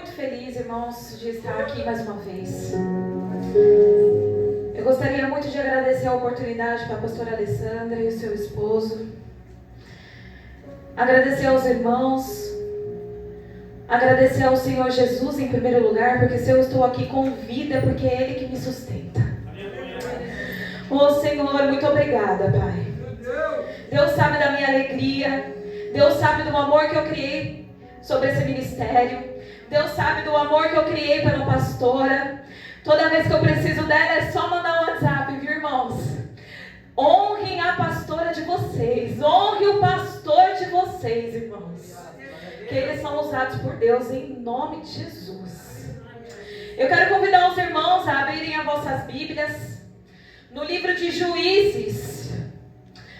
muito feliz, irmãos, de estar aqui mais uma vez. Eu gostaria muito de agradecer a oportunidade para a pastora Alessandra e o seu esposo. Agradecer aos irmãos. Agradecer ao Senhor Jesus em primeiro lugar, porque se eu estou aqui com vida é porque é Ele que me sustenta. Oh Senhor, muito obrigada, Pai. Deus sabe da minha alegria. Deus sabe do amor que eu criei sobre esse ministério. Deus sabe do amor que eu criei pela pastora. Toda vez que eu preciso dela é só mandar um WhatsApp, viu, irmãos? Honrem a pastora de vocês. Honre o pastor de vocês, irmãos. Que eles são usados por Deus em nome de Jesus. Eu quero convidar os irmãos a abrirem as vossas Bíblias no livro de Juízes,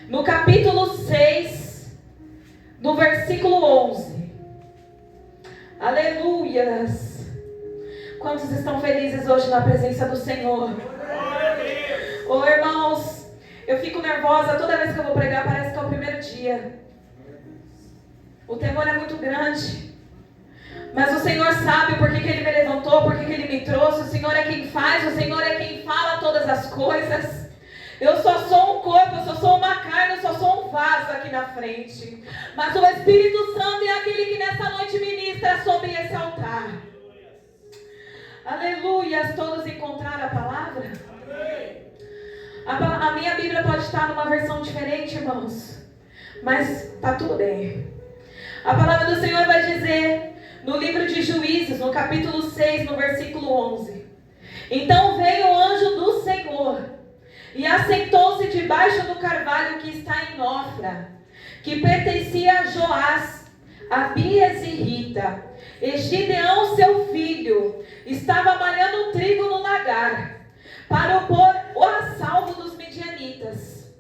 no capítulo 6, no versículo 11. Aleluias! Quantos estão felizes hoje na presença do Senhor? Oh, irmãos, eu fico nervosa toda vez que eu vou pregar, parece que é o primeiro dia. O temor é muito grande. Mas o Senhor sabe por que Ele me levantou, por que Ele me trouxe. O Senhor é quem faz, o Senhor é quem fala todas as coisas. Eu só sou um corpo, eu só sou uma carne, eu só sou um vaso aqui na frente. Mas o Espírito Santo é aquele que nessa noite ministra sobre esse altar. Aleluia! Todos encontraram a palavra? A minha Bíblia pode estar numa versão diferente, irmãos. Mas tá tudo bem. A palavra do Senhor vai dizer no livro de Juízes, no capítulo 6, no versículo 11. Então veio o anjo do Senhor e assentou-se debaixo do carvalho que está em Ofra, que pertencia a Joás, Abias e Rita. E Gideão, seu filho, estava malhando um trigo no lagar, para o pôr a salvo dos midianitas.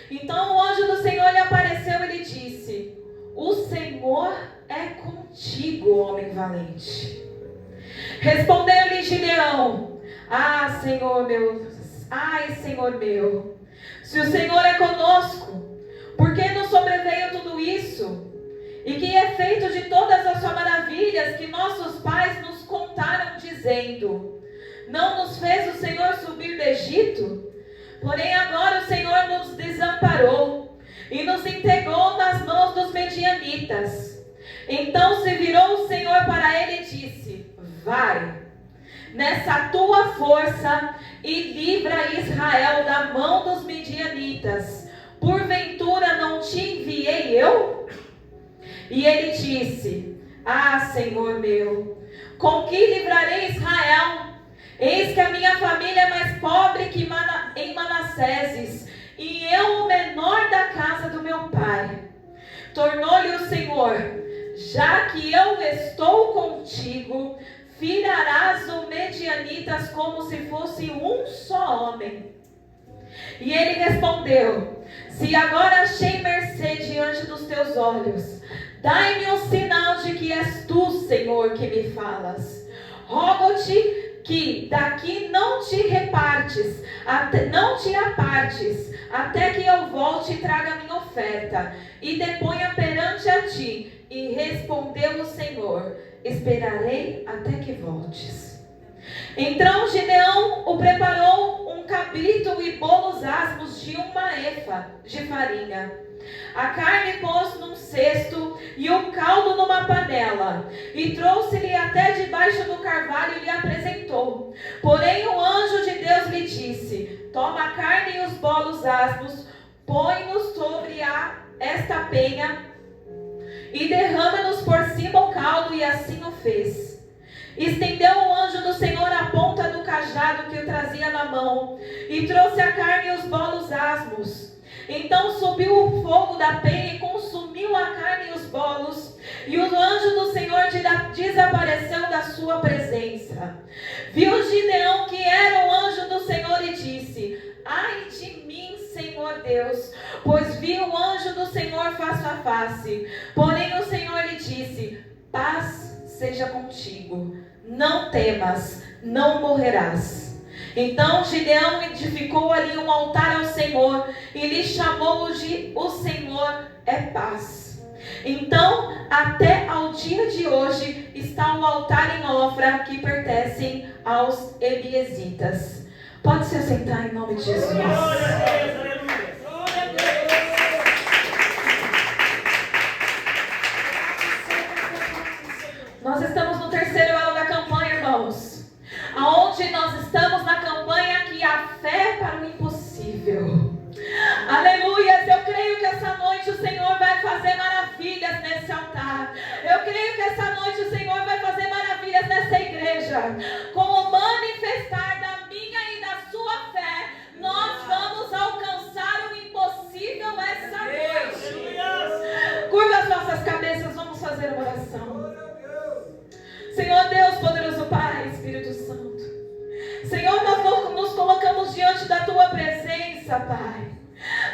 Então o anjo do Senhor lhe apareceu e lhe disse: o Senhor é contigo, homem valente. Respondeu-lhe Gideão: ai, Senhor meu, se o Senhor é conosco, por que nos sobreveio tudo isso? E que é feito de todas as suas maravilhas que nossos pais nos contaram, dizendo: não nos fez o Senhor subir do Egito? Porém agora o Senhor nos desamparou e nos entregou nas mãos dos medianitas. Então se virou o Senhor para ele e disse: vai, nessa tua força, e livra Israel da mão dos medianitas. Porventura não te enviei eu? E ele disse: ah, Senhor meu, com que livrarei Israel? Eis que a minha família é mais pobre que em Manasseses, e eu o menor da casa do meu pai. Tornou-lhe o Senhor: já que eu estou contigo, firarás os medianitas como se fosse um só homem. E ele respondeu: se agora achei mercê diante dos teus olhos, dai-me um sinal de que és tu, Senhor, que me falas. Rogo-te que daqui não te apartes, até que eu volte e traga minha oferta, e deponha perante a ti. E respondeu o Senhor: esperarei até que voltes. Então Gideão o preparou um cabrito e bolos asmos de uma efa de farinha. A carne pôs num cesto e o caldo numa panela, e trouxe-lhe até debaixo do carvalho e lhe apresentou. Porém o anjo de Deus lhe disse: toma a carne e os bolos asmos, põe-nos sobre esta penha e derrama-nos por cima o caldo. E assim o fez. Estendeu o anjo do Senhor a ponta do cajado que o trazia na mão, e trouxe a carne e os bolos asmos. Então subiu o fogo da penha e consumiu a carne e os bolos, e o anjo do Senhor desapareceu da sua presença. Viu Gideão que era o anjo do Senhor e disse: ai de mim, Senhor Deus, pois vi o anjo do Senhor face a face. Porém o Senhor lhe disse: paz seja contigo, não temas, não morrerás. Então Gideão edificou ali um altar ao Senhor e lhe chamou de o Senhor é paz. Então até ao dia de hoje está o altar em Ofra, que pertencem aos Ebiesitas. Pode se assentar em nome de Jesus. Nós estamos no terceiro elo da campanha, irmãos. Aonde nós estamos na campanha que a fé para o impossível. Aleluias, eu creio que essa noite o Senhor vai fazer maravilhas nesse altar. Eu creio que essa noite o Senhor vai fazer maravilhas nessa igreja. Com o manifestar da minha e da sua fé, nós vamos alcançar o impossível essa noite. Curva as nossas cabeças, vamos fazer uma oração. Senhor Deus, poderoso Pai, Espírito Santo. Senhor, nós nos colocamos diante da Tua presença, Pai.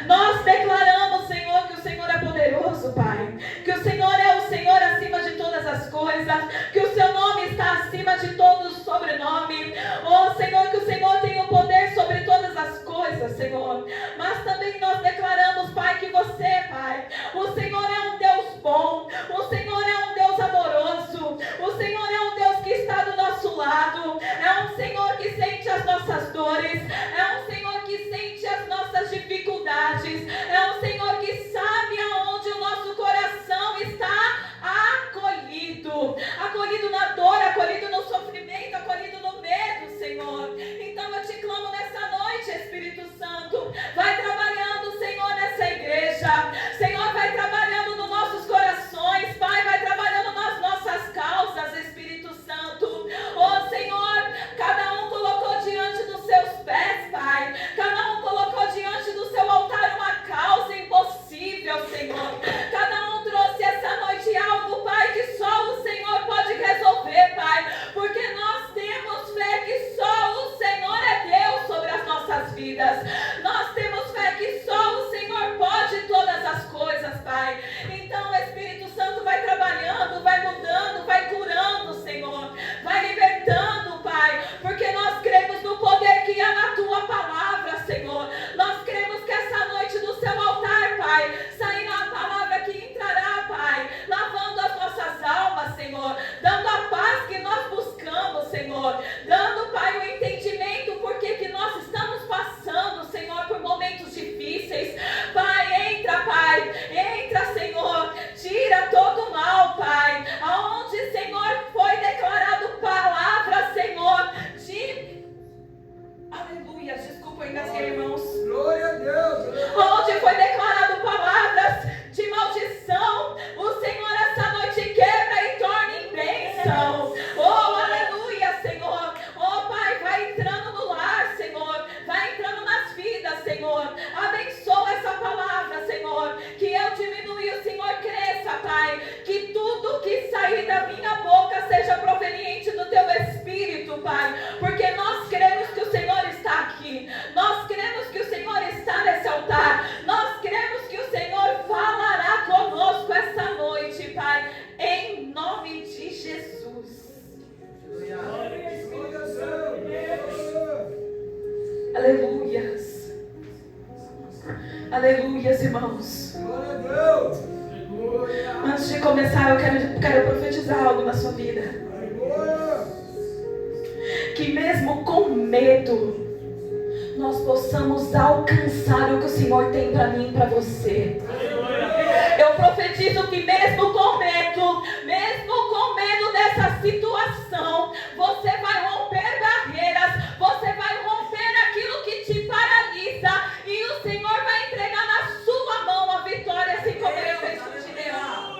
Nós declaramos, Senhor, que o Senhor é poderoso, Pai. Que o Senhor é o Senhor acima de todas as coisas. Que o Seu nome está acima de todos os sobrenomes. Oh, Senhor, que o Senhor tem o poder sobre todas as coisas, Senhor. Mas também nós declaramos, Pai, que você, Pai, o Senhor é um Deus bom. O Senhor é um Deus amoroso. O Senhor é um Deus que está do nosso lado. É um Senhor que sente as nossas dores. É um Senhor que sente as nossas dificuldades. É um Senhor que sabe aonde o nosso coração está acolhido. Acolhido na dor, acolhido no sofrimento, acolhido no medo, Senhor. Então eu te clamo nessa noite, Espírito Santo. Vai trabalhando, Senhor, nessa igreja. Senhor, vai trabalhando nos nossos corações. Pai, vai trabalhando nas nossas causas, Espírito Santo. Oh, Senhor, cada um colocou diante dos seus pés, Pai. Cada um colocou diante do seu altar uma causa impossível, Senhor. Cada um trouxe essa noite algo, Pai, que só o Senhor pode resolver, Pai. Porque nós temos fé que só o Senhor é Deus sobre as nossas vidas. Nós temos fé que só o Senhor pode todas as coisas, Pai. Então o Espírito Santo vai trabalhando, vai mudando, vai curando, Senhor. Vai libertando, Pai. Porque nós cremos no poder que há na Tua palavra, Senhor. Nós cremos que essa noite do Seu altar, Pai, sairá a palavra que entrará, Pai, lavando as nossas almas, Senhor, dando a paz que nós buscamos, Senhor, dando, Pai, o entendimento por que nós estamos passando, Senhor, por momentos difíceis. Pai, entra, Senhor, tira todo o mal, Pai, aonde, Senhor, foi declarado palavra, Senhor, de... Aleluia, desculpa, eu engasguei, irmãos. Glória a Deus. Onde foi declarado palavras de maldição, o Senhor essa noite quebra e torna em bênção. Oh, aleluia, Senhor. Oh, Pai, vai entrando no lar, Senhor. Vai entrando nas vidas, Senhor. Abençoa essa palavra, Senhor. Que eu diminua e o Senhor cresça, Pai. Que tudo que sair da minha boca seja proveniente do Teu Espírito, Pai. Porque nós cremos que o Senhor está aqui. Nós cremos que o Senhor está nesse altar. Nós cremos que o Senhor falará conosco essa noite, Pai. Em nome de Jesus. Aleluias. Aleluias, irmãos. Antes de começar, eu quero profetizar algo na sua vida. Que mesmo com medo, nós possamos alcançar o que o Senhor tem para mim e para você. Eu profetizo que mesmo com medo dessa situação, você vai romper barreiras, você vai romper aquilo que te paralisa, e o Senhor vai entregar na sua mão a vitória, assim como Ele fez com Gideão.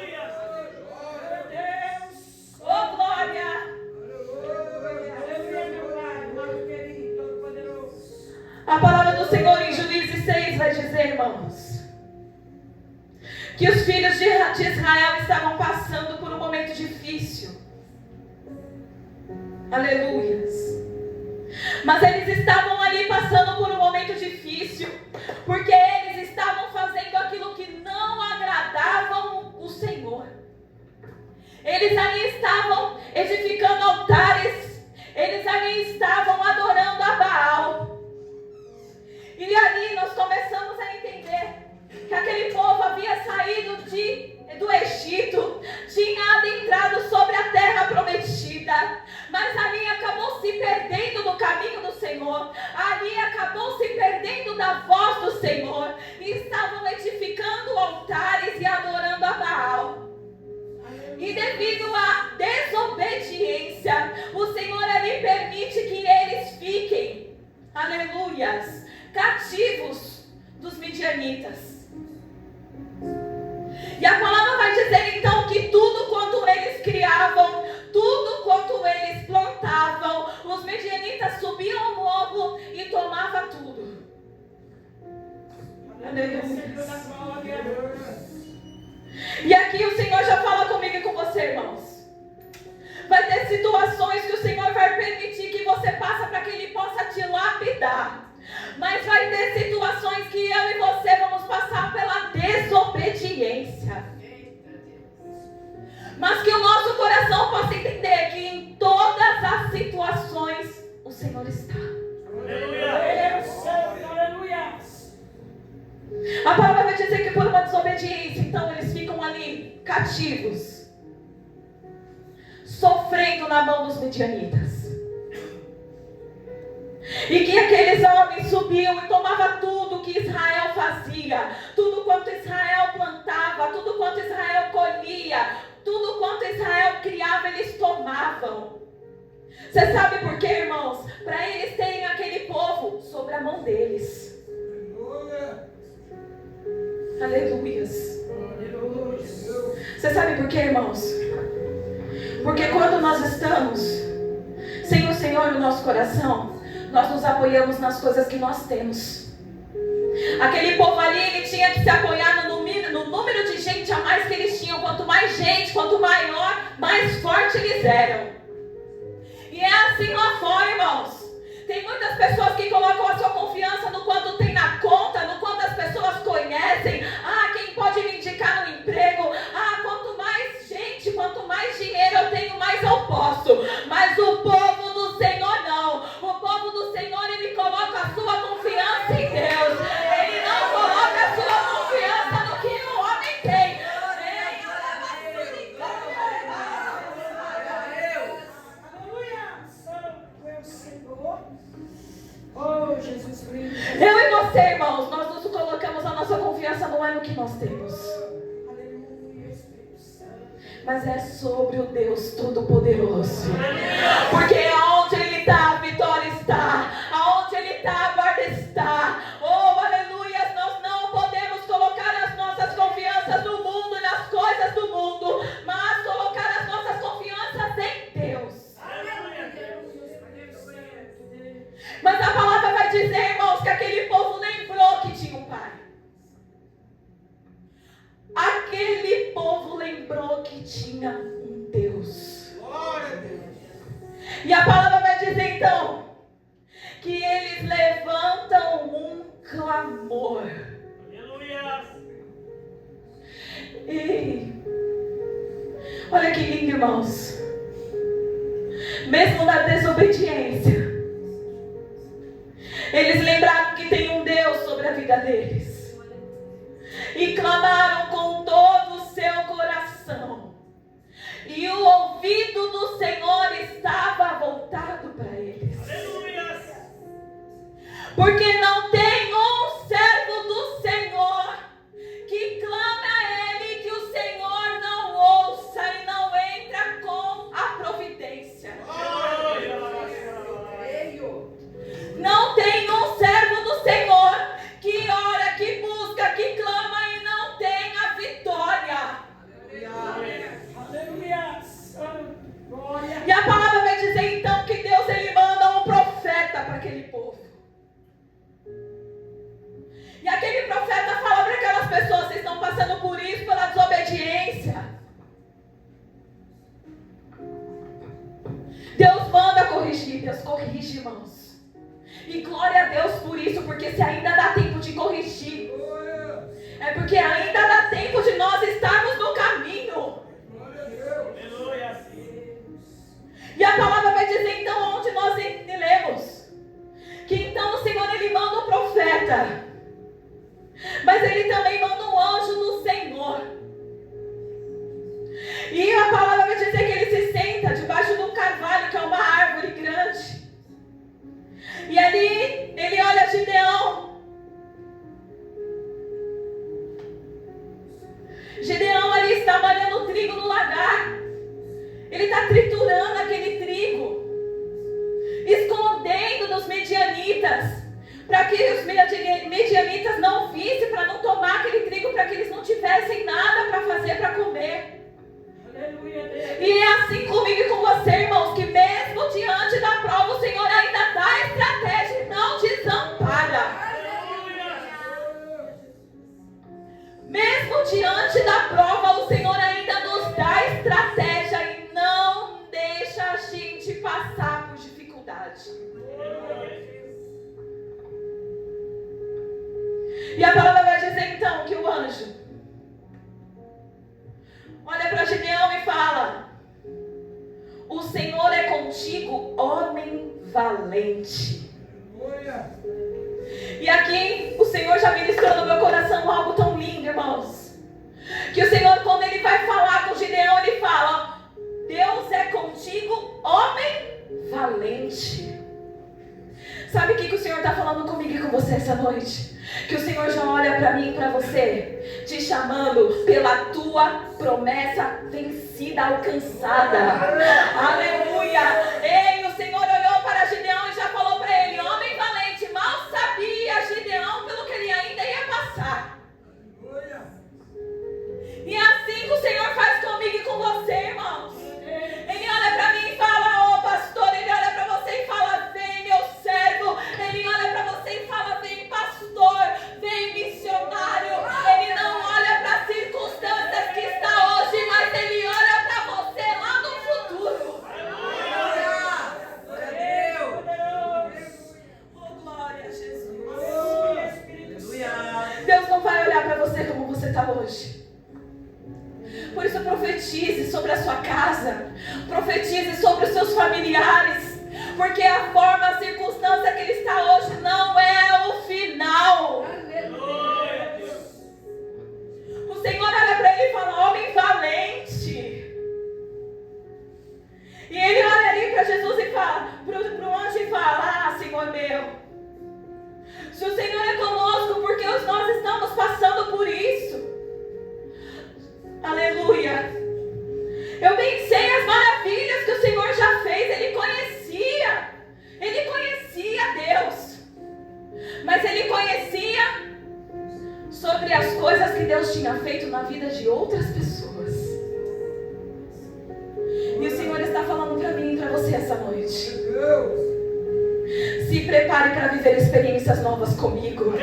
Oh, glória! A palavra do Senhor em Juízes 6 vai dizer, irmãos, que os filhos de Israel estavam passando por um momento difícil. Aleluias. Mas eles estavam ali passando por um momento difícil, porque eles estavam fazendo aquilo que não agradava o Senhor. Eles ali estavam edificando altares, eles ali estavam adorando a Baal. E ali nós começamos a entender que aquele povo havia saído do Egito, tinha adentrado sobre a terra prometida. devido à desobediência, o Senhor ali permite que eles fiquem, aleluias, cativos dos midianitas. E a palavra vai dizer então que tudo quanto eles criavam, tudo quanto eles plantavam, os midianitas subiam ao morro e tomavam tudo. Aleluia. E aqui o Senhor já fala comigo e com você, irmãos. Vai ter situações que o Senhor vai permitir que você passe para que Ele possa te lapidar. Mas vai ter situações que eu e você vamos passar pela desobediência. Mas que o nosso coração possa entender que em todas as situações o Senhor está. Aleluia. A palavra vai dizer que por uma desobediência, então eles ficam ali cativos, sofrendo na mão dos midianitas. E que aqueles homens subiam e tomavam tudo que Israel fazia, tudo quanto Israel plantava, tudo quanto Israel colhia, tudo quanto Israel criava, eles tomavam. Você sabe por quê, irmãos? Para eles terem aquele povo sobre a mão deles. Aleluias. Você sabe por quê, irmãos? Porque quando nós estamos sem o Senhor no nosso coração, nós nos apoiamos nas coisas que nós temos. Aquele povo ali, ele tinha que se apoiar no número de gente a mais que eles tinham. Quanto mais gente, quanto maior, mais forte eles eram. E é assim lá fora, irmãos. Tem muitas pessoas que colocam a sua confiança no quanto tem na conta, no quanto as pessoas conhecem. Quem pode me indicar no emprego? Quanto mais gente, quanto mais dinheiro eu tenho, mais eu posso. Mas o povo do Senhor não. O povo do Senhor, ele coloca a sua confiança em Deus. Ele não coloca a sua confiança no que o homem tem. Oh, Jesus Cristo. Eu e você, irmãos, nós nos colocamos a nossa confiança não é no que nós temos, mas é sobre o Deus Todo-Poderoso. Porque aonde Ele está, a vitória está. Aonde Ele está, a guarda está. Oh, aleluia! Nós não podemos colocar as nossas confianças no mundo e nas coisas do mundo, mas colocar as nossas confianças em Deus. Mas a palavra vai dizer, irmãos, que aquele povo lembrou que tinha um pai. Aquele povo lembrou que tinha um Deus. Glória a Deus. E a palavra vai dizer então que eles levantam um clamor. Aleluia. E olha que lindo, irmãos. Mesmo na desobediência, eles lembraram que tem um Deus sobre a vida deles. E clamaram com todo o seu coração. E o ouvido do Senhor estava voltado para eles. Aleluia. Porque não tem um servo do Senhor que clame a Ele que o Senhor não ouça e não entra com a providência. Não tem um servo do Senhor que ora, que busca, que clama e não tem a vitória. Aleluia. E a palavra vai dizer então que Deus, Ele manda um profeta para aquele povo. E aquele profeta fala para aquelas pessoas: vocês estão passando por isso pela desobediência. Deus manda corrigir, Deus corrige, irmãos. E glória a Deus por isso, porque se ainda dá tempo de corrigir, é porque ainda dá tempo de nós estarmos no caminho. E a palavra vai dizer então onde nós lemos que então o Senhor, Ele manda um profeta, mas Ele também manda um anjo do Senhor. E a palavra vai dizer que ele se senta debaixo de um carvalho, que é uma árvore grande. E ali ele olha Gideão. Gideão ali está malhando trigo no lagar. triturando aquele trigo, escondendo dos medianitas, para que os medianitas não vissem, para não tomar aquele trigo, para que eles não tivessem nada para fazer, para comer. E é assim comigo e com você, irmãos, que mesmo diante da prova, o Senhor ainda dá estratégia e não desampara. Mesmo diante da prova, o Senhor ainda nos dá estratégia e não deixa a gente passar por dificuldade. E a palavra vai dizer então que o anjo olha para Gideão e fala: o Senhor é contigo, homem valente. E aqui o Senhor já ministrou no meu coração algo tão lindo, irmãos. Que o Senhor, quando Ele vai falar com Gideão, Ele fala: Deus é contigo, homem valente. Sabe o que o Senhor está falando comigo e com você essa noite? Que o Senhor já olha para mim e para você, te chamando pela tua promessa vencida, alcançada. Aleluia! Ei, o Senhor olhou para Gideão e já falou para ele: homem valente. Mal sabia Gideão pelo que ele ainda ia passar. E é assim que o Senhor faz comigo e com você, irmãos. Ele olha para mim e fala: ô pastor. Ele olha para você e fala: vem, meu servo. Ele olha para você e fala: vem, pastor. Vem, missionário. Ele não olha para as circunstâncias que está hoje, mas ele olha para você lá no futuro. Oh, glória a Jesus. Deus não vai olhar para você como você está hoje. Por isso profetize sobre a sua casa, profetize sobre os seus familiares, porque a forma, a circunstância que ele está hoje não é o final. O Senhor olha para ele e fala: homem valente. E ele olha ali para Jesus e fala, para o anjo e fala: ah, Senhor meu, se o Senhor é conosco, porque nós estamos passando por isso. Aleluia. Eu bem sei as maravilhas que o Senhor já fez. Ele conhecia Deus, mas ele conhecia sobre as coisas que Deus tinha feito na vida de outras pessoas. E o Senhor está falando para mim e para você essa noite: se prepare para viver experiências novas comigo.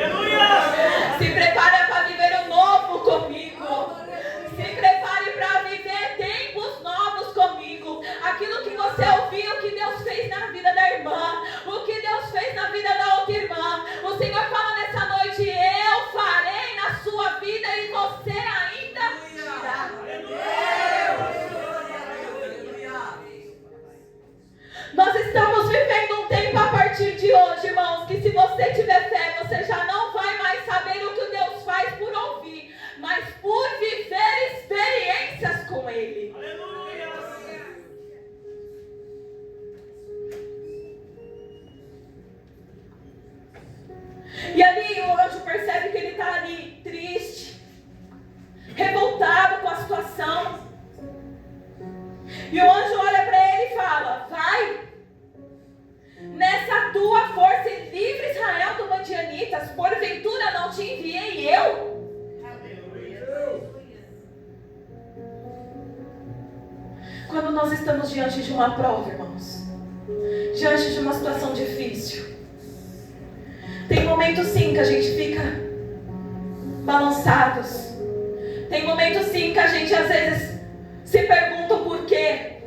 Se prepare para viver o novo comigo. Se prepare para viver tempos novos comigo. Aquilo que você ouviu, o que Deus fez na vida da irmã, o que Deus fez na vida da outra irmã. O Senhor fala nessa noite: eu farei na sua vida e você ainda virá. Nós estamos vivendo um tempo a partir de hoje, irmãos, que se você tiver fé, você já não vai mais saber o que Deus faz por ouvir, mas por viver experiências com Ele. Aleluia! E ali o anjo percebe que ele está ali triste, revoltado com a situação. E o anjo olha para ele e fala: vai, nessa tua força e livre Israel do Madianitas, porventura não te enviei eu? Quando nós estamos diante de uma prova, irmãos, diante de uma situação difícil, tem momentos sim que a gente fica balançados. Tem momentos sim que a gente às vezes se pergunta o porquê.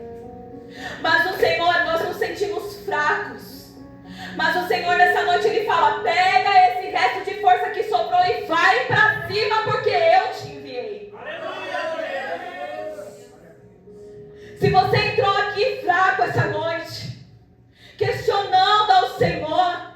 Mas o Senhor, nós nos sentimos fracos. Mas o Senhor nessa noite Ele fala: pega esse resto de força que sobrou e vai para cima, porque eu te enviei. Se você entrou aqui fraco essa noite, questionando ao Senhor,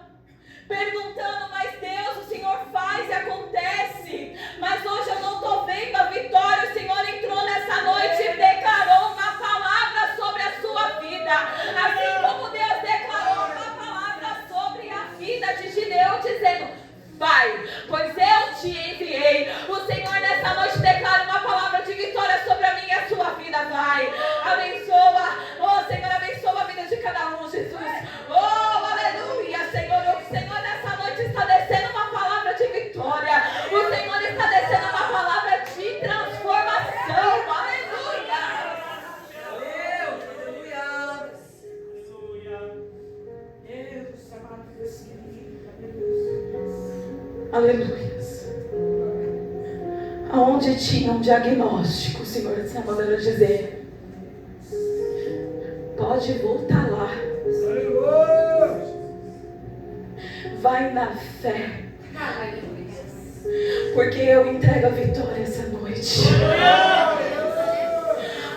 perguntando: mas Deus, o Senhor faz e acontece, mas hoje eu não estou vendo a vitória. O Senhor entrou nessa noite e declarou uma palavra sobre a sua vida, assim como Deus declarou uma palavra sobre a vida de Gideão, dizendo: vai, pois eu te enviei. O Senhor nessa noite declara uma palavra de vitória sobre a minha e a sua vida. Vai, abençoa Aleluia. Aonde tinha um diagnóstico, o Senhor está mandando dizer: pode voltar lá. Vai na fé. Porque eu entrego a vitória essa noite.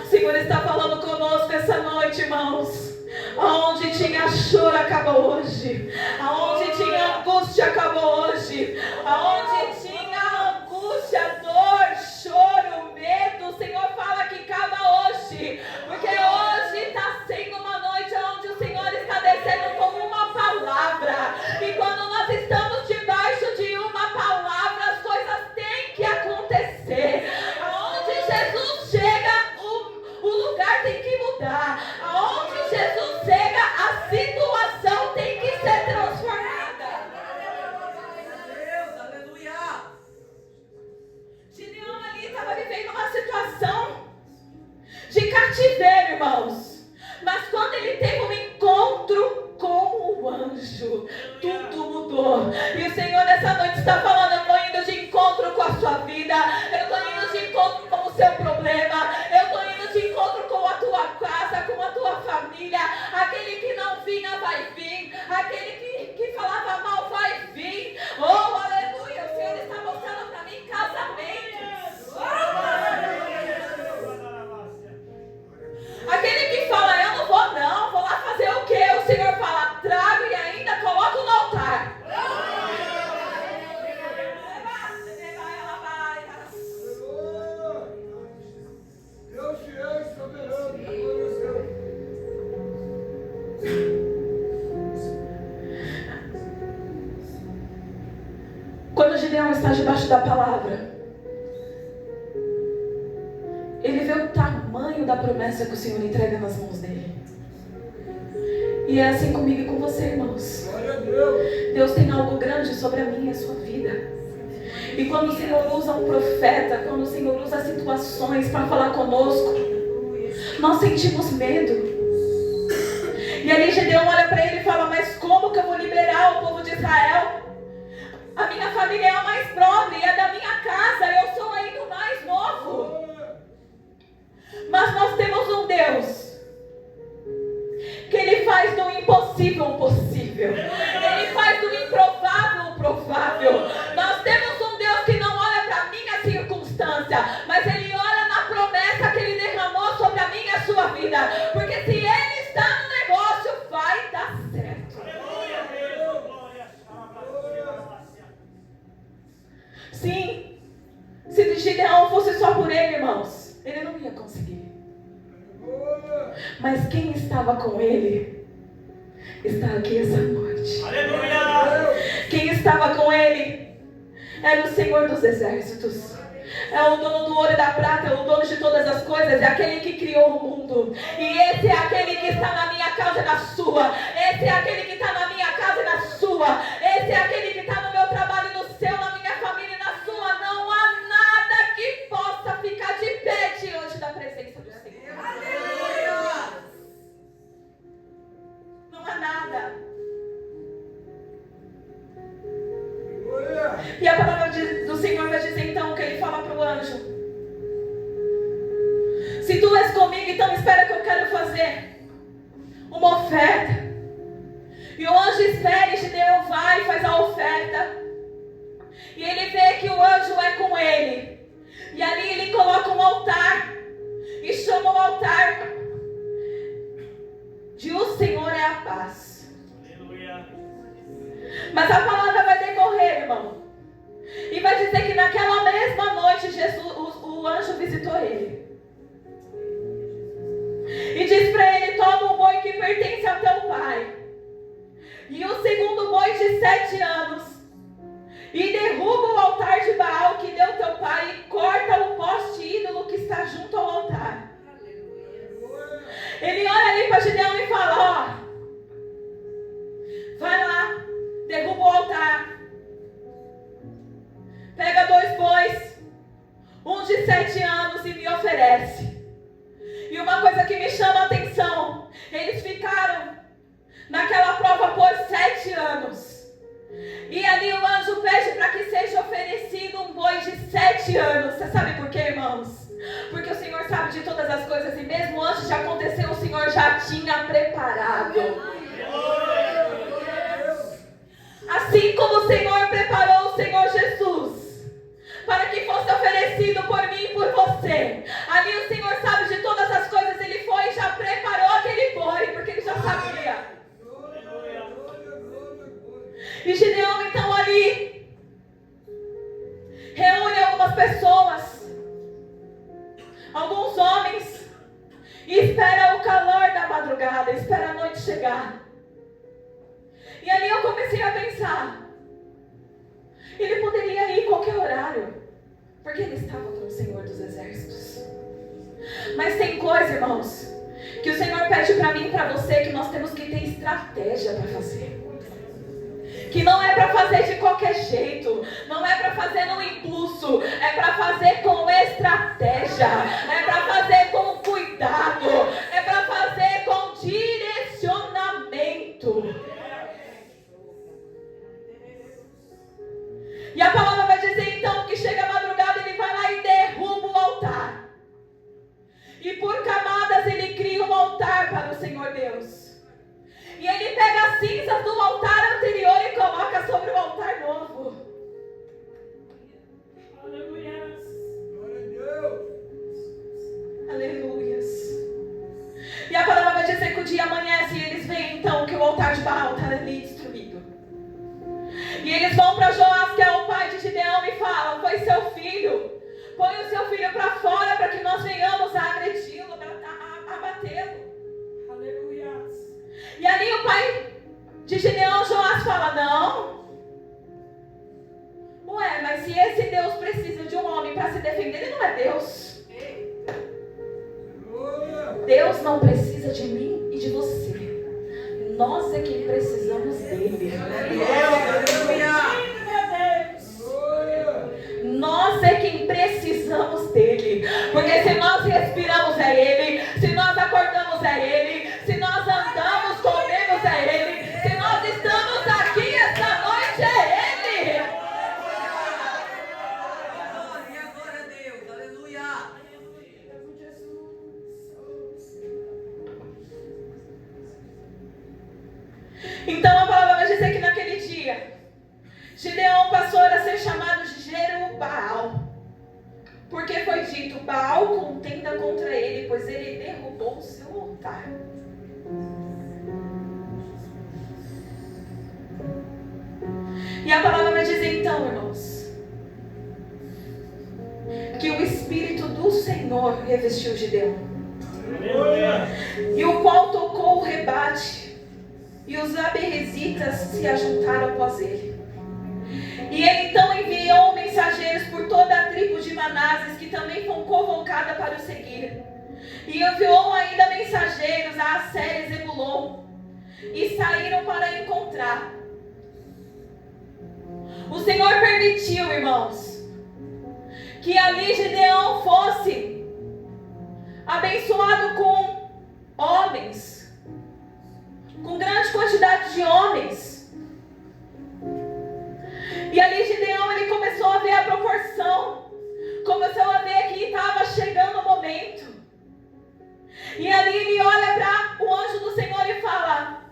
O Senhor está falando conosco essa noite, irmãos. Aonde tinha choro, acabou hoje. Aonde tinha angústia, acabou hoje. Aonde tinha angústia, dor, choro, medo, o Senhor fala que acaba hoje. Porque hoje está sendo uma noite onde o Senhor está descendo com uma palavra. E quando nós estamos debaixo de uma palavra, as coisas têm que acontecer. Aonde Jesus chega, o lugar tem que mudar. Aonde Jesus chega, a situação tem que ser transformada. Aleluia. Gideão ali estava vivendo uma situação de cativeiro, irmãos. Mas quando ele teve um encontro com o anjo, tudo mudou. E o Senhor nessa noite está falando: eu estou indo de encontro com a sua vida. Eu estou indo de encontro com o seu problema. Eu estou indo de encontro com a tua casa, com a tua família. Aquele que não vinha vai vir. Aquele que falava mal vai vir. Oh, aleluia. O Senhor está mostrando para mim casamentos. Aquele que fala: eu não vou não, vou lá fazer o quê? O Senhor fala: trago e ainda coloco no altar. Deus te é soberano. Quando Gideão está debaixo da palavra, ele vê o tamanho da promessa que o Senhor entrega nas mãos dele. E é assim comigo e com você, irmãos. Glória a Deus. Deus tem algo grande sobre a minha e a sua vida. E quando o Senhor usa um profeta, quando o Senhor usa situações para falar conosco, nós sentimos medo. E ali Gideão olha para ele e fala: mas como que eu vou liberar o povo de Israel? A minha família é a mais pobre, é da minha casa, eu sou ainda o mais novo. Mas nós temos um Deus que Ele faz do impossível o possível. Ele faz do improvável o provável. Nós temos um Deus que não olha para a minha circunstância, mas Ele olha na promessa que Ele derramou sobre a minha e a sua vida. Porque se Ele está no negócio, vai dar certo. Sim, se Gideão fosse só por ele, irmãos, ele não ia conseguir. Mas quem estava com ele está aqui essa noite. Aleluia. Quem estava com ele era o Senhor dos exércitos. É o dono do ouro e da prata, é o dono de todas as coisas, é aquele que criou o mundo. E esse é aquele que está na minha casa e na sua. Esse é aquele que está na minha casa e na sua. Esse é aquele que está no meu trabalho e no seu, na minha família e na sua. Não há nada que possa ficar de pé diante da presença do Senhor. Aleluia! Não há nada. E a palavra do Senhor vai dizer então que Ele fala para o anjo: se tu és comigo, então espera que eu quero fazer uma oferta. E o anjo espera, e Gideão vai e faz a oferta. E ele vê que o anjo é com ele. E ali ele coloca um altar. E chama o altar de O Senhor é a paz. Aleluia. Mas a palavra vai decorrer, irmão. E vai dizer que naquela mesma noite o anjo visitou ele. E diz para ele: toma um boi que pertence ao teu pai. E o segundo boi de 7 anos. E derruba o altar de Baal que deu teu pai. E corta o poste ídolo que está junto ao altar. Ele olha ali para Gideão e fala: ó, vai lá, derruba o altar. Pega 2 bois, um de 7 anos e me oferece. E uma coisa que me chama a atenção: eles ficaram naquela prova por 7 anos. E ali ali o anjo pede para que seja oferecido um boi de 7 anos. Você sabe por quê, irmãos? Porque o Senhor sabe de todas as coisas e mesmo antes de acontecer, o Senhor já tinha preparado. Assim como o Senhor preparou o Senhor Jesus para que fosse oferecido por mim e por você, ali o Senhor sabe de todas as coisas. Ele foi e já preparou aquele boi, porque ele já sabia. E Gideão então ali reúne algumas pessoas, alguns homens, e espera o calor da madrugada, espera a noite chegar. E ali eu comecei a pensar, ele poderia ir em qualquer horário, porque ele estava com o Senhor dos Exércitos. Mas tem coisa, irmãos, que o Senhor pede para mim e para você, que nós temos que ter estratégia para fazer. Que não é para fazer de qualquer jeito, não é para fazer no impulso, é para fazer com estratégia, é para fazer com cuidado, é para fazer com direcionamento. E a palavra vai dizer então que chega a madrugada, ele vai lá e derruba o altar. E por camadas ele cria um altar para o Senhor Deus. E ele pega as cinzas do altar anterior e coloca sobre o altar novo. Aleluias. Aleluias. E a palavra vai dizer que o dia amanhece e eles veem então que o altar de Baal está ali destruído. E eles vão para Joás, que é o pai de Gideão, e falam: foi seu filho. Põe o seu filho para fora para que nós venhamos a agredi-lo, a abatê-lo. Aleluias. E ali o pai de Gideão, Joás, fala: não. Ué, mas se esse Deus precisa de um homem para se defender, ele não é Deus. Deus não precisa de mim e de você. Nós é que precisamos dele. Nós é quem precisamos dele. Porque se nós respiramos é ele, se nós acordamos é ele, se nós andamos, comemos é ele, se nós estamos aqui esta noite é ele. Glória a Deus, aleluia. Então a palavra vai dizer que naquele dia Gideão passou a ser chamado de Jerubbaal, porque foi dito: Baal contenda contra ele, pois ele derrubou o seu altar. E a palavra vai dizer então, irmãos, que o Espírito do Senhor revestiu Gideão, e o qual tocou o rebate, e os aberrezitas se ajuntaram após ele. E ele então enviou mensageiros por toda a tribo de Manassés, que também foi convocada para o seguir. E enviou ainda mensageiros a Asser e Zebulon, e saíram para encontrar. O Senhor permitiu, irmãos, que ali Gideão fosse abençoado com homens, com grande quantidade de homens. E ali Gideão, ele começou a ver a proporção, começou a ver que estava chegando o momento. E ali ele olha para o anjo do Senhor e fala: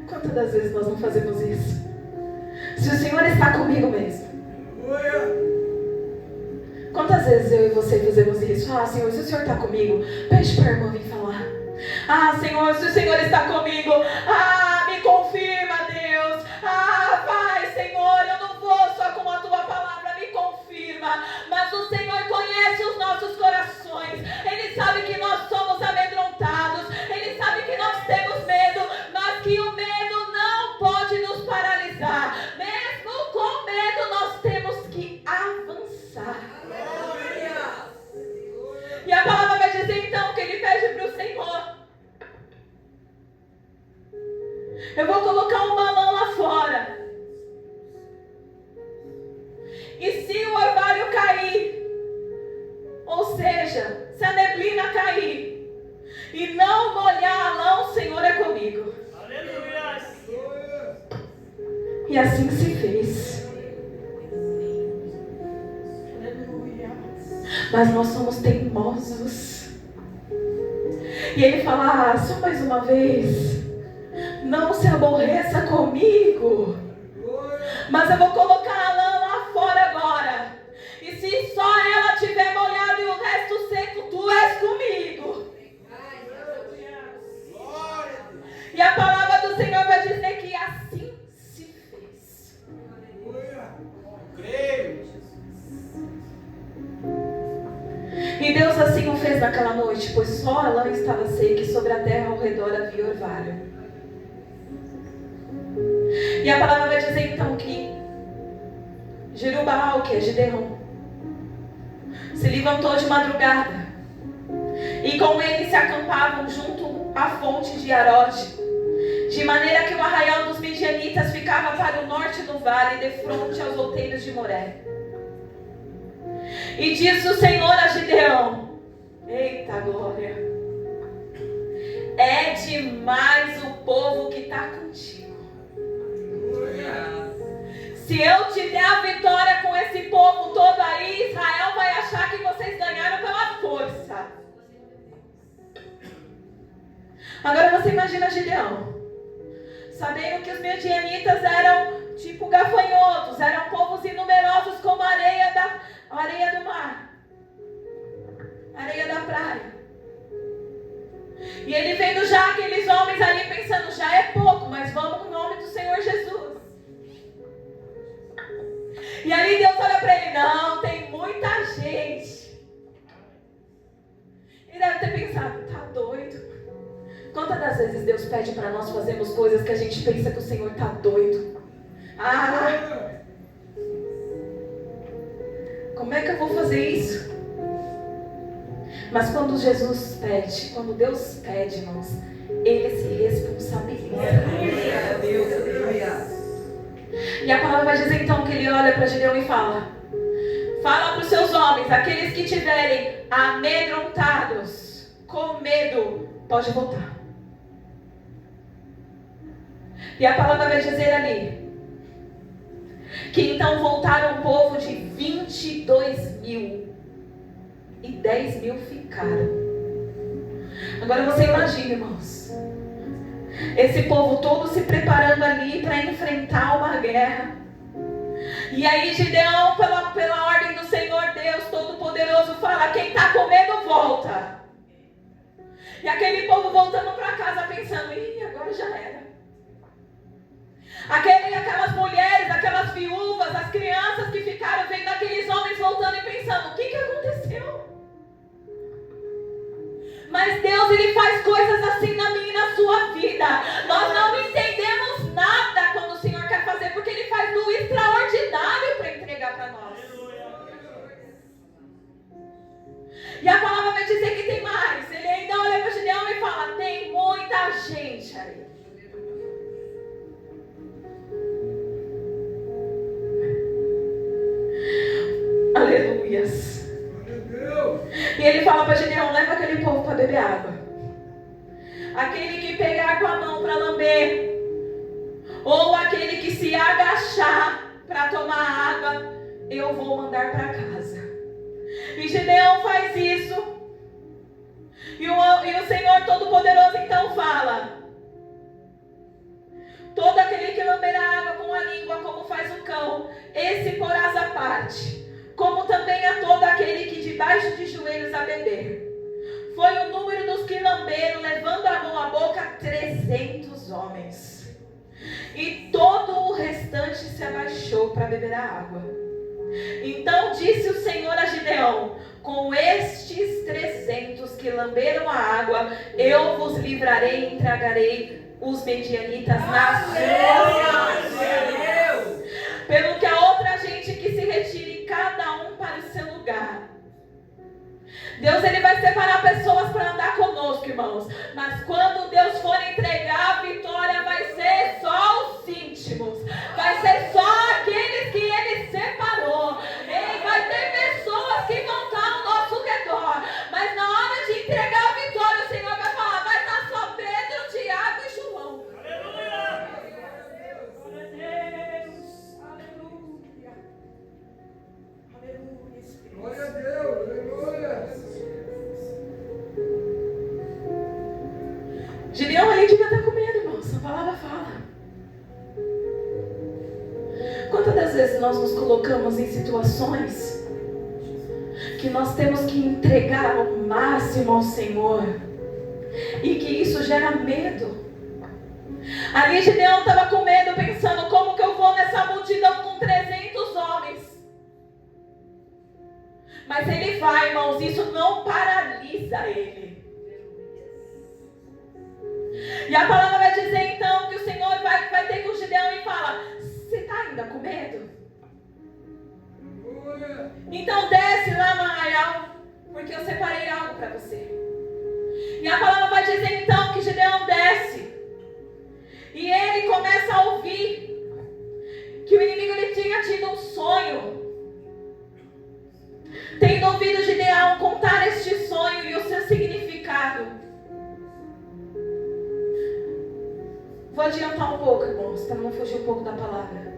quantas das vezes nós não fazemos isso? Se o Senhor está comigo mesmo. Quantas vezes eu e você fazemos isso? Ah, Senhor, se o Senhor está comigo, pede para a irmã vir falar. Ah, Senhor, se o Senhor está comigo, me confirma, Deus. Vai, Senhor, eu não vou só com a tua palavra, me confirma. Mas o Senhor conhece os nossos corações. Ele sabe que nós somos amedrontados. Ele sabe que nós temos medo, mas que o medo não pode nos paralisar. Mesmo com medo, nós temos que avançar. E a palavra vai dizer então que ele pede para o Senhor: eu vou colocar um balão lá fora, e se o orvalho cair, ou seja, se a neblina cair e não molhar a lã, o Senhor é comigo. Aleluia. E assim se fez. Mas nós somos teimosos. E ele fala: ah, só mais uma vez, não se aborreça comigo, mas eu vou colocar a lã lá fora agora. E se só ela tiver molhada e o resto seco, tu és comigo. E a palavra do Senhor vai dizer que assim se fez. E Deus assim o fez naquela noite, pois só a lã estava seca e sobre a terra ao redor havia orvalho. E a palavra vai dizer então que Jerubbaal, que é Gideão, se levantou de madrugada e com ele se acampavam junto à fonte de Arode, de maneira que o arraial dos midianitas ficava para o norte do vale, de frente aos outeiros de Moré. E disse o Senhor a Gideão: eita glória, é demais o povo que está contigo. Se eu te der a vitória com esse povo todo aí, Israel vai achar que vocês ganharam pela força. Agora você imagina Gideão, sabendo que os midianitas eram tipo gafanhotos, eram povos inumerosos como a areia do mar, areia da praia. E ele vendo já aqueles homens ali pensando: já é pouco, mas vamos no nome do Senhor Jesus. E ali Deus olha para ele: não, tem muita gente. Ele deve ter pensado: tá doido? Quantas das vezes Deus pede para nós fazermos coisas que a gente pensa que o Senhor tá doido? Ah, como é que eu vou fazer isso? Mas quando Jesus pede, quando Deus pede, irmãos, Ele se responsabiliza. E a palavra vai dizer então que Ele olha para Gideão e fala: fala para os seus homens, aqueles que tiverem amedrontados, com medo, pode voltar. E a palavra vai dizer ali que então voltaram um povo de 22.000 e 10.000 ficaram. Agora você imagina, irmãos, esse povo todo se preparando ali para enfrentar uma guerra. E aí Gideão, pela ordem do Senhor Deus Todo-Poderoso, fala: quem está com medo, volta. E aquele povo voltando para casa pensando: ih, agora já era. Aquelas mulheres, aquelas viúvas, as crianças que ficaram vendo aqueles homens voltando e pensando: o que aconteceu? Mas Deus, Ele faz coisas assim na minha e na sua vida. Nós não entendemos nada quando o Senhor quer fazer, porque Ele faz do extraordinário para entregar para nós. E a palavra vai dizer que tem mais. Ele ainda olha para Gideão e fala: tem muita gente aí. Aleluias. E ele fala para Gideão: leva aquele povo para beber água. Aquele que pegar com a mão para lamber, ou aquele que se agachar para tomar água, eu vou mandar para casa. E Gideão faz isso. E o Senhor Todo-Poderoso então fala: todo aquele que lamber a água com a língua, como faz o cão, esse porás à parte, como também a todo aquele que debaixo de joelhos a beber. Foi o número dos que lamberam, levando a mão à boca, 300 homens. E todo o restante se abaixou para beber a água. Então disse o Senhor a Gideão: com estes 300 que lamberam a água, eu vos livrarei e entregarei os medianitas nas suas mãos. Pelo que a outra gente que se retire, cada um para o seu lugar. Deus, Ele vai separar pessoas para andar conosco, irmãos. Mas quando Deus for entregar a vitória, vai ser só os íntimos. Vai ser só aqueles que Ele separou. Ei, vai ter pessoas que vão estar ao nosso redor. Mas na hora de entregar a vitória, o Senhor vai falar: vai estar só Pedro, Tiago e João. Aleluia! Gideão, ele devia estar com medo, irmãos. A palavra fala. Quantas das vezes nós nos colocamos em situações que nós temos que entregar o máximo ao Senhor e que isso gera medo? Ali Gideão estava com medo, pensando: como que eu vou nessa multidão com 300 homens? Mas ele vai, irmãos, isso não paralisa ele. E a palavra vai dizer então que o Senhor vai ter com o Gideão e fala: você está ainda com medo? Então desce lá no arraial, porque eu separei algo para você. E a palavra vai dizer então que Gideão desce. E ele começa a ouvir que o inimigo lhe tinha tido um sonho. Tendo ouvido Gideão contar este sonho e o seu significado. Vou adiantar um pouco, irmãos, para não fugir um pouco da palavra.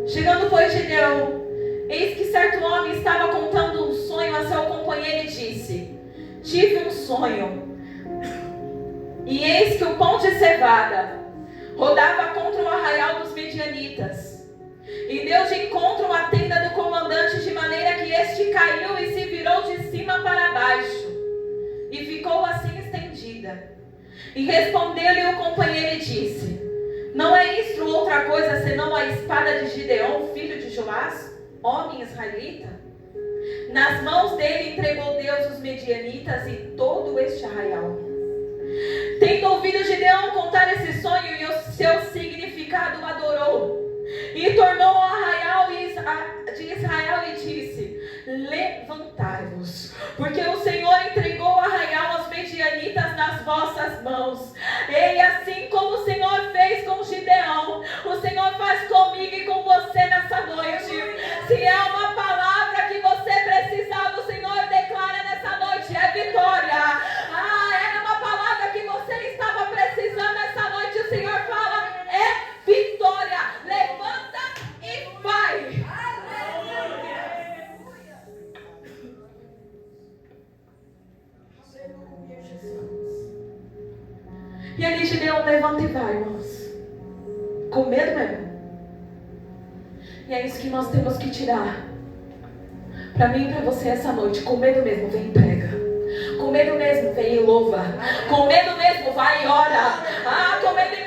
Chegando, pois, Gideão, eis que certo homem estava contando um sonho a seu companheiro e disse: tive um sonho, e eis que o pão de cevada rodava contra o arraial dos medianitas, e deu de encontro à tenda do comandante, de maneira que este caiu e se virou de cima para baixo, e ficou assim estendida. E respondeu-lhe o companheiro e disse: não é isto outra coisa senão a espada de Gideão, filho de Joás, homem israelita? Nas mãos dele entregou Deus os medianitas e todo este arraial. Tendo ouvido Gideão contar esse sonho e o seu significado, adorou. E tornou ao arraial de Israel e disse: levantai-vos, porque o Senhor entregou o arraial aos medianitas nas vossas mãos. E assim como o Senhor fez com Gideão, o Senhor faz comigo e com você nessa noite. Se é uma palavra que você precisava, o Senhor declara nessa noite: é vitória. Era uma palavra que você estava precisando nessa noite, o Senhor fala: é vitória. Levanta e vai. E ali Gideão levanta e vai, irmãos. Com medo mesmo. E é isso que nós temos que tirar. Para mim e para você essa noite. Com medo mesmo, vem e prega. Com medo mesmo, vem e louva. Com medo mesmo, vai e ora. Com medo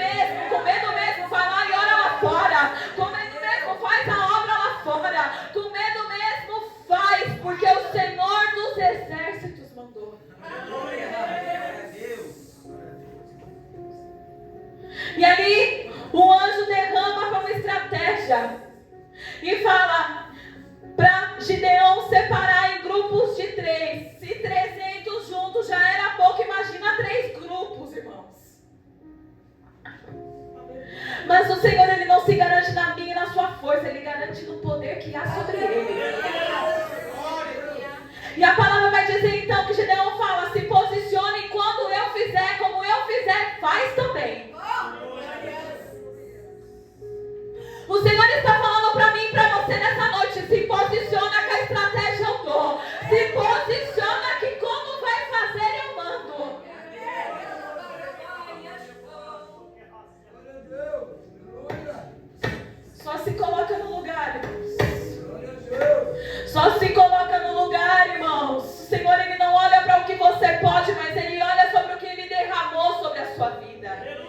mesmo, vai lá e ora lá fora. Com medo mesmo, faz a obra lá fora. Com medo mesmo, faz, porque o Senhor dos exércitos mandou. E ali o anjo derrama para uma estratégia e fala para Gideão separar em grupos de 3. Se 300 juntos já era pouco, imagina 3 grupos, irmãos. Mas o Senhor, Ele não se garante na minha e na sua força, Ele garante no poder que há sobre Ele. E a palavra vai dizer então que Gideão fala: se posicione, quando eu fizer, como eu fizer, faz também. O Senhor está falando para mim e para você nessa noite: se posiciona que a estratégia eu dou. Se posiciona que como vai fazer eu mando. Só se coloca no lugar, irmãos. Só se coloca no lugar, irmãos. O Senhor, Ele não olha para o que você pode, mas Ele olha sobre o que Ele derramou sobre a sua vida.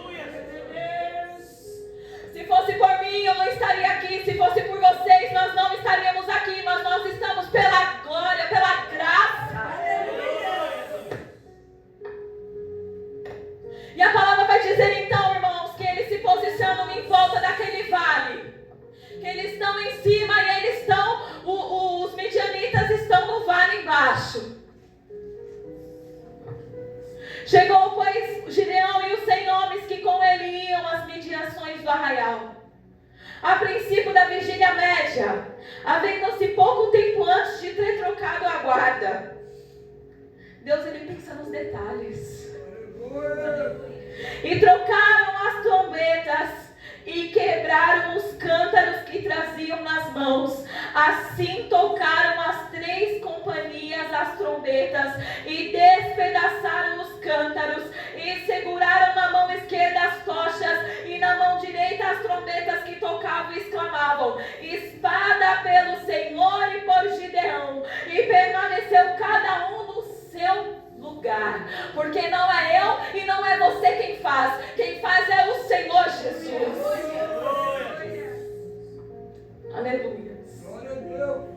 Se fosse por mim, eu não estaria aqui. Se fosse por vocês, nós não estaríamos aqui. Mas nós estamos pela glória, pela graça. E a palavra vai dizer então, irmãos, que eles se posicionam em volta daquele vale. Que eles estão em cima e eles estão, os midianitas estão no vale embaixo. Chegou, pois, Gideão e os 100 homens que com ele iam às mediações do arraial. A princípio da vigília média, havendo-se pouco tempo antes de ter trocado a guarda. Deus, Ele pensa nos detalhes. E trocaram as trombetas e quebraram os cântaros que traziam nas mãos. Assim tocaram as 3 companhias as trombetas e despedaçaram os cântaros e seguraram na mão trombetas que tocavam e exclamavam: espada pelo Senhor e por Gideão. E permaneceu cada um no seu lugar. Porque não é eu e não é você quem faz. Quem faz é o Senhor Jesus. Aleluia. Glória a Deus.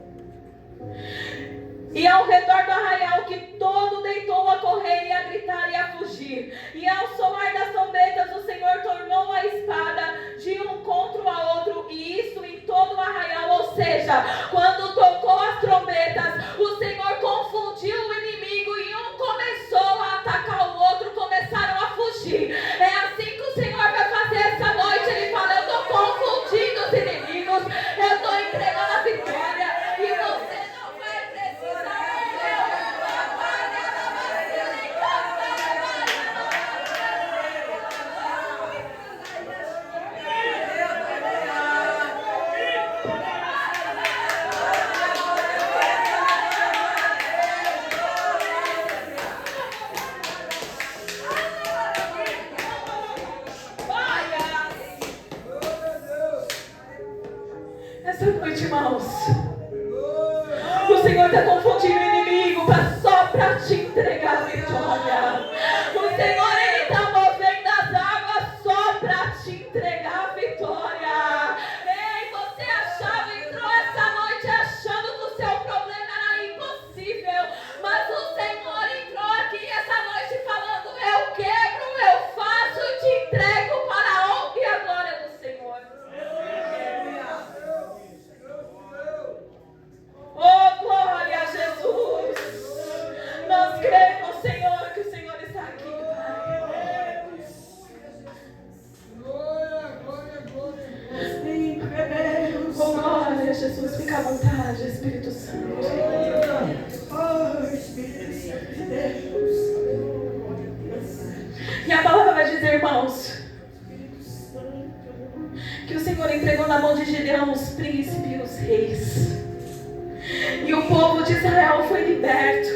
E ao redor do arraial que todo deitou a correr e a gritar e a fugir. E ao soar das trombetas o Senhor tornou a espada de um contra o outro, e isso em todo o arraial. Ou seja, quando tocou as trombetas, o Senhor confundiu o inimigo e um começou a atacar o outro, começaram a fugir. É assim que o Senhor vai fazer essa noite. Ele fala: eu estou confundindo os inimigos, eu estou entregando a vitória, e você não vai precisar. Essa noite, irmãos, o Senhor está confundindo o inimigo só para te entregar a vitória. O Senhor, Ele está movendo as águas só para te entregar a vitória. Ei, você achava, entrou essa noite achando que o seu problema era impossível, mas o Senhor entrou aqui essa noite falando: eu quebro, eu faço, te entrego para a honra e a glória do Senhor. Oh, glória a Jesus. Nós cremos, Senhor, que o Senhor está aqui, Pai. Glória, glória, glória. Oh, glória a Jesus. Fica à vontade, Espírito Santo. Oh, Espírito Santo de Deus. E a palavra vai dizer, irmãos, que o Senhor entregou na mão de Gideão os príncipes e os reis. E o povo de Israel foi liberto.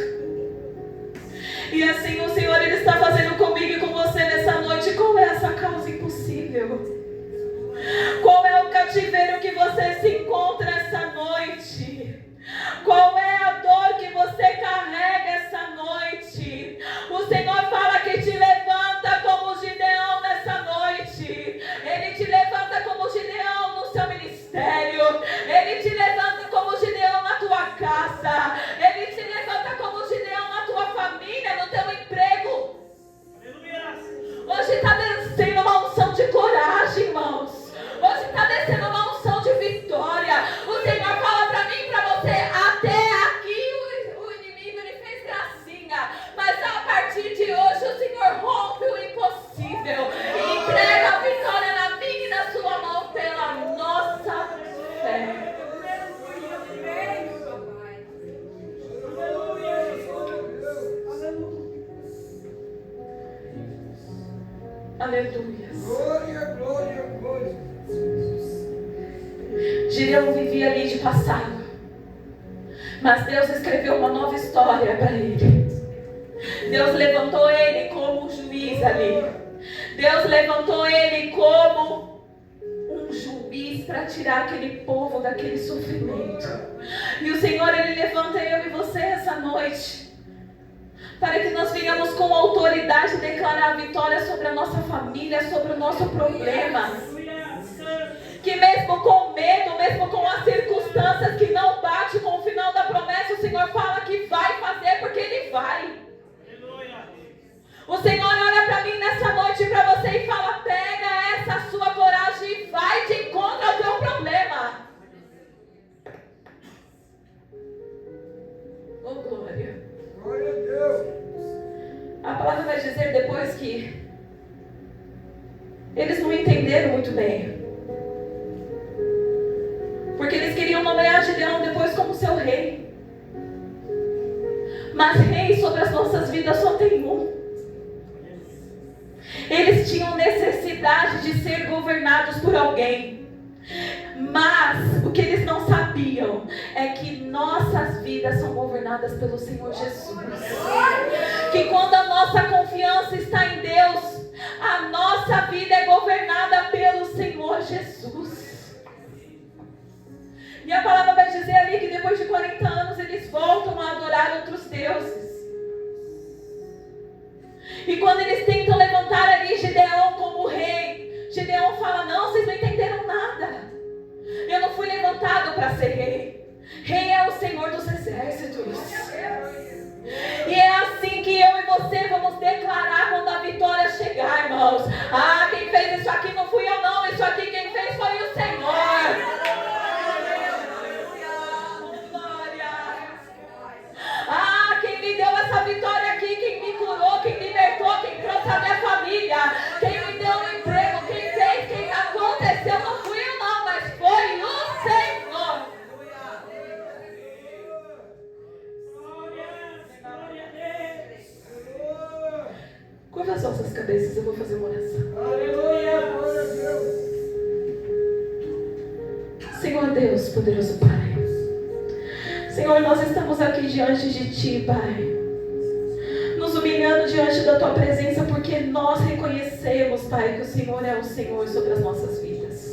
E assim o Senhor, Ele está fazendo comigo e com você nessa noite. Qual é essa causa impossível? Qual é o cativeiro que você se encontra essa noite? Qual é a dor que você carrega essa noite? O Senhor fala que te levanta como Gideão nessa noite. Ele te levanta como Gideão no seu ministério. Ele te levanta como Gideão na tua casa. Ele te levanta como Gideão na tua família, no teu emprego. Hoje está descendo uma unção de coragem, irmãos. Hoje está descendo uma unção de vitória. O Senhor fala para mim e para você: até aqui o inimigo, ele fez gracinha, mas a partir de hoje o Senhor rompe o impossível e entrega a vitória na minha e na sua mão pela nossa fé. Aleluia. Glória, glória, glória. Gideão vivia ali de passado, mas Deus escreveu uma nova história para ele. Deus levantou ele como juiz ali. Deus levantou ele como um juiz para tirar aquele povo daquele sofrimento. E o Senhor, Ele levanta eu e você essa noite, para que nós venhamos com autoridade declarar a vitória sobre a nossa família, sobre o nosso problema. Que mesmo com medo, mesmo com as circunstâncias que não bate com o final da promessa, o Senhor fala que vai fazer, porque Ele vai. O Senhor olha para mim nessa noite, para você, e fala: pega essa sua coragem e vai de encontro ao teu problema. Oh, glória. Glória a Deus. A palavra vai dizer depois que eles não entenderam muito bem, porque eles queriam nomear Gideão depois como seu rei. Mas rei sobre as nossas vidas só tem um. Eles tinham necessidade de ser governados por alguém. Mas o que eles não sabiam é que nossas vidas são governadas pelo Senhor Jesus. Que quando a nossa confiança está em Deus, a nossa vida é governada pelo Senhor Jesus. adorar outros deuses. E quando eles tentam levantar ali Gideão como rei, Gideão fala: não, vocês não entenderam nada. Eu não fui levantado para ser rei. Rei é o Senhor dos exércitos. E é assim que eu e você vamos declarar quando a vitória chegar, irmãos. Ah, quem fez isso aqui não fui eu não. Isso aqui quem fez foi o Senhor. Ah, quem me deu essa vitória aqui, quem me curou, quem me libertou, quem trouxe a minha família, quem me deu um emprego, quem fez, quem aconteceu, não fui eu não, mas foi o Senhor. Curva as vossas cabeças, eu vou fazer uma oração. Aleluia, glória a Deus. Senhor Deus, poderoso Pai. Senhor, nós estamos aqui diante de Ti, Pai, nos humilhando diante da Tua presença, porque nós reconhecemos, Pai, que o Senhor é o Senhor sobre as nossas vidas,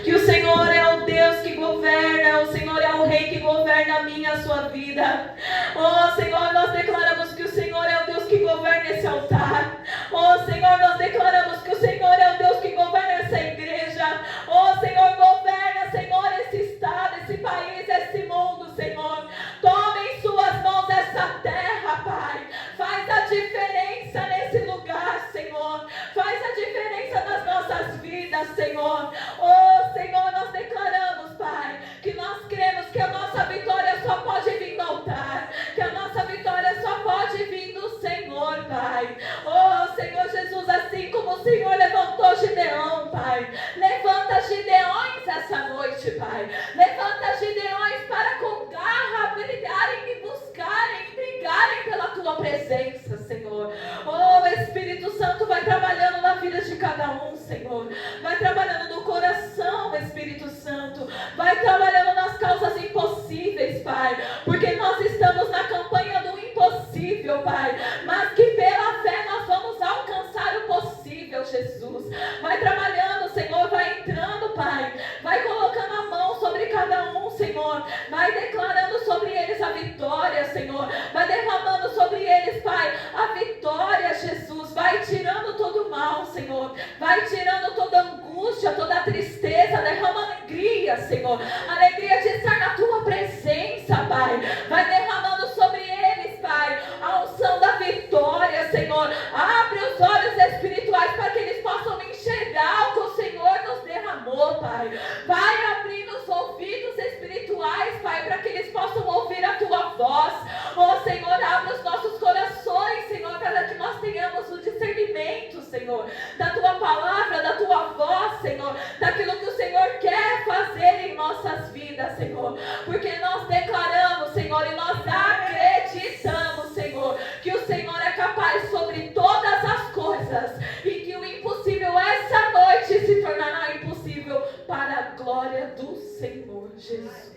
que o Senhor é o Deus que governa, o Senhor é o Rei que governa a minha e a sua vida. Oh Senhor, nós declaramos que o Senhor é o Deus que governa esse altar. Oh Senhor, nós declaramos que o Senhor é o Deus que governa essa igreja. Oh Senhor, governa, Senhor, esse estado, esse país, esse mundo, Senhor. Toma em suas mãos essa terra, Pai. Faz a diferença nesse lugar, Senhor. Faz a diferença nas nossas vidas, Senhor. Oh Senhor, nós declaramos, Pai, que nós cremos que a nossa vitória só pode vir do altar, que a nossa vitória só pode vir do Senhor, Pai. Oh Senhor Jesus, assim como o Senhor levantou Gideão, Pai, levanta Gideões essa noite, Pai. Levanta Gideões para com garra brilharem e buscarem e brigarem pela Tua presença, Senhor. Oh Espírito Santo, vai trabalhando na vida de cada um, Senhor. Vai trabalhando no coração, Espírito Santo. Vai trabalhando nas causas impossíveis, Pai, porque nós estamos na campanha do impossível, Pai, mas que pela fé nós vamos alcançar o possível, Jesus. Vai trabalhando, Senhor, vai entrando, Pai, vai colocando a mão sobre cada um, Senhor, vai declarando sobre eles a vitória, Senhor, vai derramando sobre eles, Pai, a vitória, Jesus. Vai tirando todo o mal, Senhor, vai tirando toda angústia, toda tristeza, derrama alegria, Senhor, alegria de estar na Tua presença, Pai. Vai derramando sobre eles, Pai, a unção da vitória, Senhor. Abre os olhos espirituais para que eles possam enxergar o que o Senhor nos derramou, Pai. Vai abrindo os ouvidos espirituais, Pai, para que eles possam ouvir a Tua voz. Oh Senhor, abre os nossos corações, Senhor, para que nós tenhamos o discernimento, Senhor, da Tua palavra, da Tua voz, Senhor, daquilo que o Senhor quer fazer em nossas vidas, Senhor, porque nós declaramos, Senhor, e nós acreditamos, Senhor, que o Senhor é capaz sobre todas as coisas e que o impossível essa noite se tornará impossível para a glória do Senhor Jesus.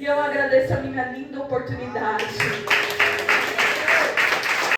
E eu agradeço a minha linda oportunidade